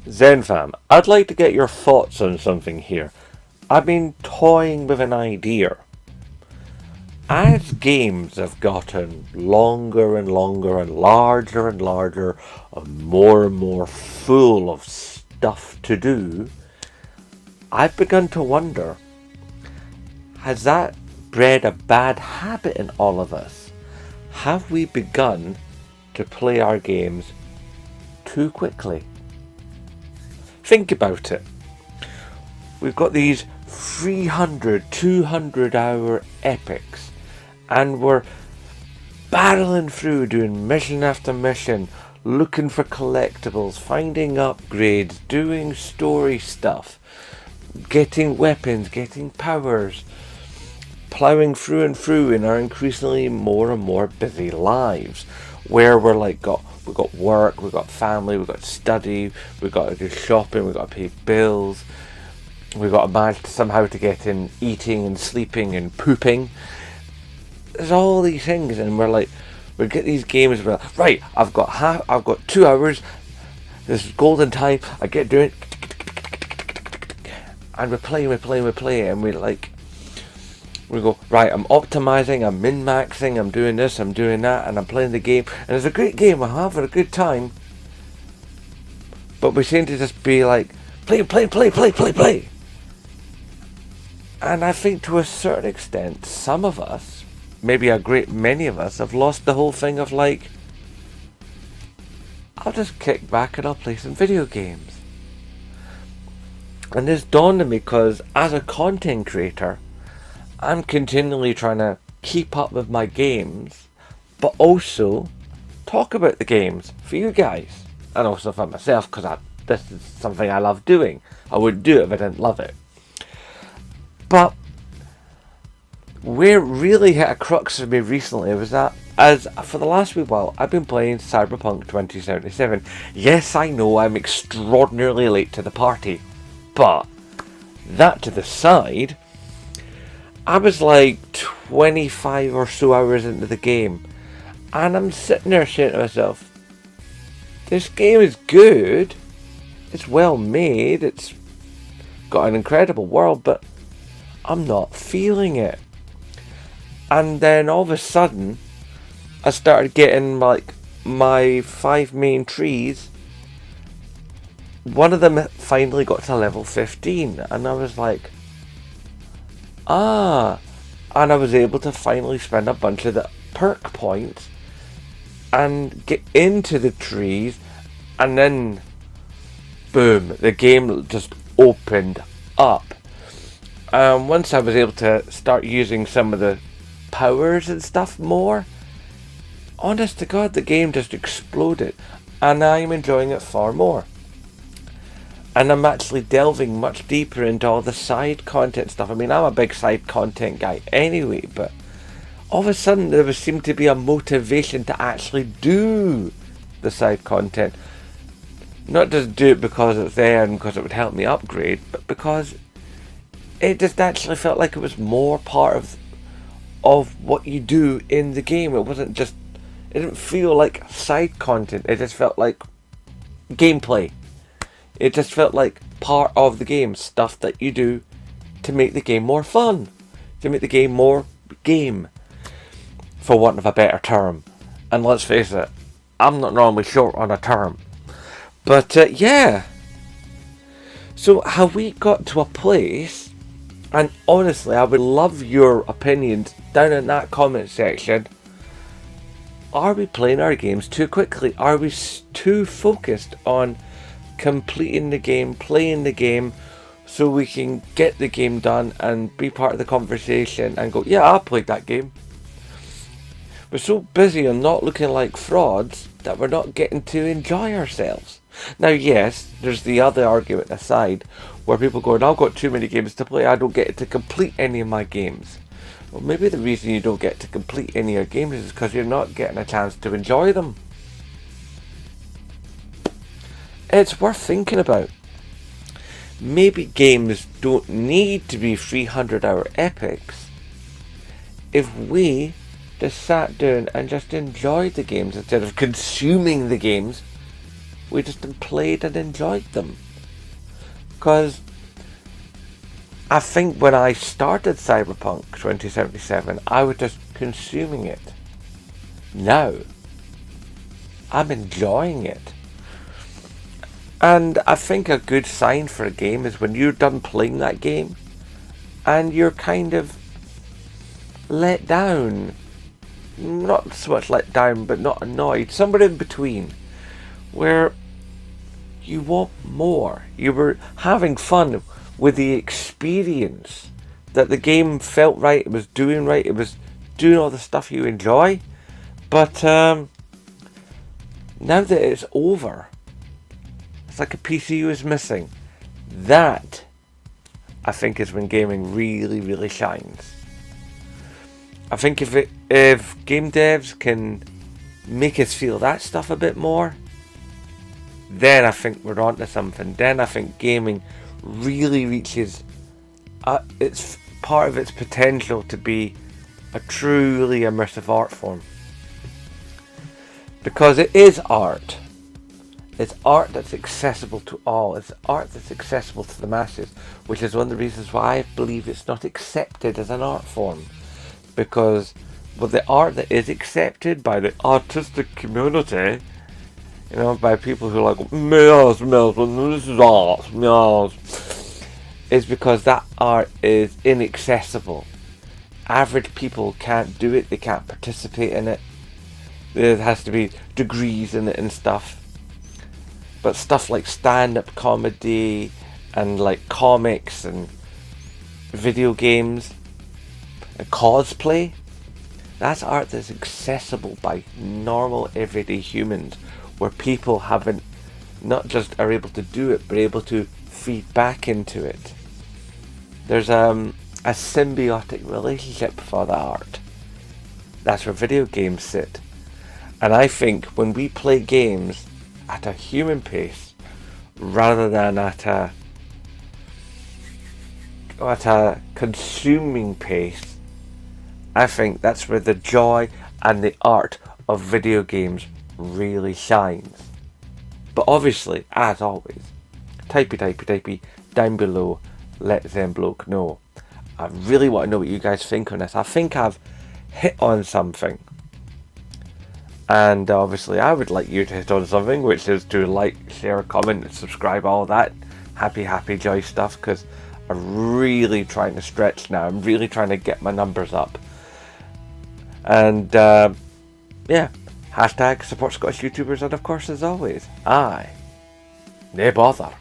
Zenfam, I'd like to get your thoughts on something here. I've been toying with an idea. As games have gotten longer and longer and larger and more full of stuff to do, I've begun to wonder, has that bred a bad habit in all of us? Have we begun to play our games too quickly? Think about it. We've got these 300, 200 hour epics, and we're barreling through doing mission after mission, looking for collectibles, finding upgrades, doing story stuff, getting weapons, getting powers, ploughing through and through in our increasingly more and more busy lives, where we're like we've got work, we've got family, we've got study, we've got to do shopping, we've got to pay bills, we've got to manage somehow to get in eating and sleeping and pooping. There's all these things, and we get these games where, right, I've got 2 hours, this is golden time, I get doing it, and we play, and we go, right, I'm optimizing, I'm min-maxing, I'm doing this, I'm doing that, and I'm playing the game. And it's a great game, I'm having a good time. But we seem to just be like, play. And I think to a certain extent, some of us, maybe a great many of us, have lost the whole thing of like, I'll just kick back and I'll play some video games. And this dawned on me because as a content creator, I'm continually trying to keep up with my games, but also talk about the games for you guys, and also for myself, because this is something I love doing. I wouldn't do it if I didn't love it. But where it really hit a crux for me recently was that, as for the last wee while, I've been playing Cyberpunk 2077. Yes, I know I'm extraordinarily late to the party, but that to the side, I was like 25 or so hours into the game, and I'm sitting there saying to myself, this game is good, it's well made, it's got an incredible world, but I'm not feeling it. And then all of a sudden, I started getting like my 5 main trees. One of them finally got to level 15, and I was like, and I was able to finally spend a bunch of the perk points and get into the trees, and then boom, the game just opened up. Once I was able to start using some of the powers and stuff more, honest to God, the game just exploded, and I'm enjoying it far more. And I'm actually delving much deeper into all the side content stuff. I mean, I'm a big side content guy anyway, but all of a sudden there seemed to be a motivation to actually do the side content. Not just do it because it's there and because it would help me upgrade, but because it just actually felt like it was more part of what you do in the game. It didn't feel like side content, it just felt like gameplay. It just felt like part of the game, stuff that you do to make the game more fun, to make the game more game, for want of a better term. And let's face it, I'm not normally short on a term. But yeah. So have we got to a place, and honestly I would love your opinions down in that comment section, are we playing our games too quickly? Are we too focused on completing the game, playing the game, so we can get the game done and be part of the conversation and go, yeah, I played that game? We're so busy on not looking like frauds that we're not getting to enjoy ourselves. Now yes, there's the other argument aside, where people go, I've got too many games to play, I don't get to complete any of my games. Well, maybe the reason you don't get to complete any of your games is because you're not getting a chance to enjoy them. It's worth thinking about. Maybe games don't need to be 300-hour epics if we just sat down and just enjoyed the games instead of consuming the games We just played and enjoyed them. Because I think when I started Cyberpunk 2077, I was just consuming it. Now, I'm enjoying it. And I think a good sign for a game is when you're done playing that game and you're kind of let down. Not so much let down, but not annoyed. Somewhere in between. Where you want more. You were having fun with the experience. That the game felt right, it was doing right, it was doing all the stuff you enjoy. But now that it's over, it's like a PCU is missing. That, I think, is when gaming really, really shines. I think if game devs can make us feel that stuff a bit more, then I think we're onto something. Then I think gaming really reaches its part of its potential to be a truly immersive art form. Because it is art. It's art that's accessible to all. It's art that's accessible to the masses, which is one of the reasons why I believe it's not accepted as an art form. Because with the art that is accepted by the artistic community, you know, by people who are like, this is art, is because that art is inaccessible. Average people can't do it, they can't participate in it. There has to be degrees in it and stuff. But stuff like stand-up comedy and like comics and video games and cosplay, that's art that's accessible by normal everyday humans, where people haven't, not just are able to do it, but able to feed back into it. There's a symbiotic relationship for that art. That's where video games sit. And I think when we play games at a human pace, rather than at a consuming pace, I think that's where the joy and the art of video games really shines. But obviously, as always, typey down below, let them bloke know. I really want to know what you guys think on this. I think I've hit on something. And obviously I would like you to hit on something, which is to like, share, comment, and subscribe, all that happy joy stuff, because I'm really trying to stretch now. I'm really trying to get my numbers up. And yeah, hashtag support Scottish YouTubers, and of course, as always, no bother.